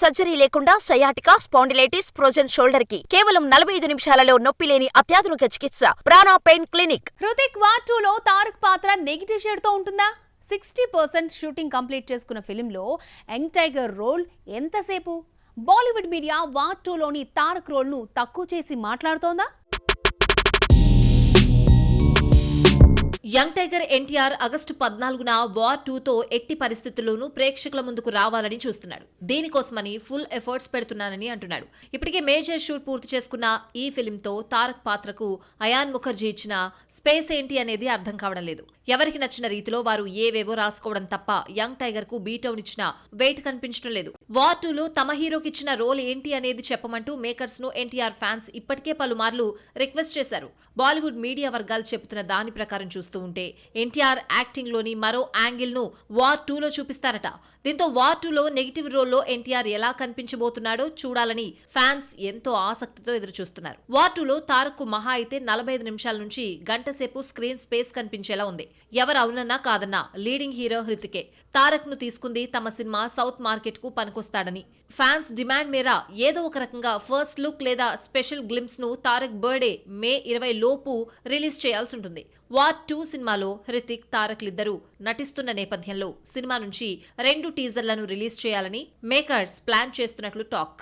Surgery లేకుండా sciatica, spondylitis, frozen shoulder కి కేవలం 45 నిమిషాలలో నొప్పి లేని అత్యాధునిక చికిత్స ప్రాణ పెయిన్ క్లినిక్. హృతిక్ వార్ 2లో తారక్ పాత్ర నెగిటివ్ షేడ్ తో ఉంటుందా? 60% షూటింగ్ కంప్లీట్ చేసుకున్న ఫిలింలో యంగ్ టైగర్ రోల్ ఎంతసేపు? బాలీవుడ్ మీడియా వార్ 2లోని తారక్ రోల్ ను తక్కువ చేసి మాట్లాడుతోందా? యంగ్ టైగర్ ఎన్టీఆర్ ఆగస్టు 14న వార్ 2తో ఎట్టి పరిస్థితుల్లోనూ ప్రేక్షకుల ముందుకు రావాలని చూస్తున్నాడు. దీనికోసమని ఫుల్ ఎఫర్ట్స్ పెడుతున్నానని అంటున్నాడు. ఇప్పటికే మేజర్ షూట్ పూర్తి చేసుకున్న ఈ ఫిలింతో తారక్ పాత్రకు అయాన్ ముఖర్జీ ఇచ్చిన స్పేస్ ఏంటి అనేది అర్థం కావడం లేదు. ఎవరికి నచ్చిన రీతిలో వారు ఏవేవో రాసుకోవడం తప్ప యంగ్ టైగర్ కు బీటౌన్ ఇచ్చిన వెయిట్ కనిపించడం లేదు. వార్ 2లో తమ హీరోకి ఇచ్చిన రోల్ ఏంటి అనేది చెప్పమంటూ మేకర్స్ ను ఎన్టీఆర్ ఫ్యాన్స్ ఇప్పటికే పలుమార్లు రిక్వెస్ట్ చేశారు. బాలీవుడ్ మీడియా వర్గాలు చెబుతున్న దాని ప్రకారం చూస్తూ ఉంటే ఎన్టీఆర్ యాక్టింగ్ లోని మరో యాంగిల్ ను వార్ 2లో చూపిస్తారట. దీంతో వార్ 2లో నెగిటివ్ రోల్లో ఎన్టీఆర్ ఎలా కనిపించబోతున్నాడో చూడాలని ఫ్యాన్స్ ఎంతో ఆసక్తితో ఎదురు చూస్తున్నారు. వార్ 2లో తారక్ కు మహా అయితే 45 నిమిషాల నుంచి గంట సేపు స్క్రీన్ స్పేస్ కనిపించేలా ఉంది. ఎవరు అవునన్నా కాదన్నా లీడింగ్ హీరో హృతికే. తారక్ ను తీసుకుంది తమ సినిమా సౌత్ మార్కెట్ కు పనికొస్తాడని. ఫ్యాన్స్ డిమాండ్ మేర ఏదో ఒక రకంగా ఫస్ట్ లుక్ లేదా స్పెషల్ గ్లింప్స్ ను తారక్ బర్త్డే మే 20 లోపు రిలీజ్ చేయాల్సి ఉంటుంది. వార్ 2 సినిమాలో హృతిక్, తారక్లిద్దరూ నటిస్తున్న నేపథ్యంలో సినిమా నుంచి 2 టీజర్లను రిలీజ్ చేయాలని మేకర్స్ ప్లాన్ చేస్తున్నట్లు టాక్.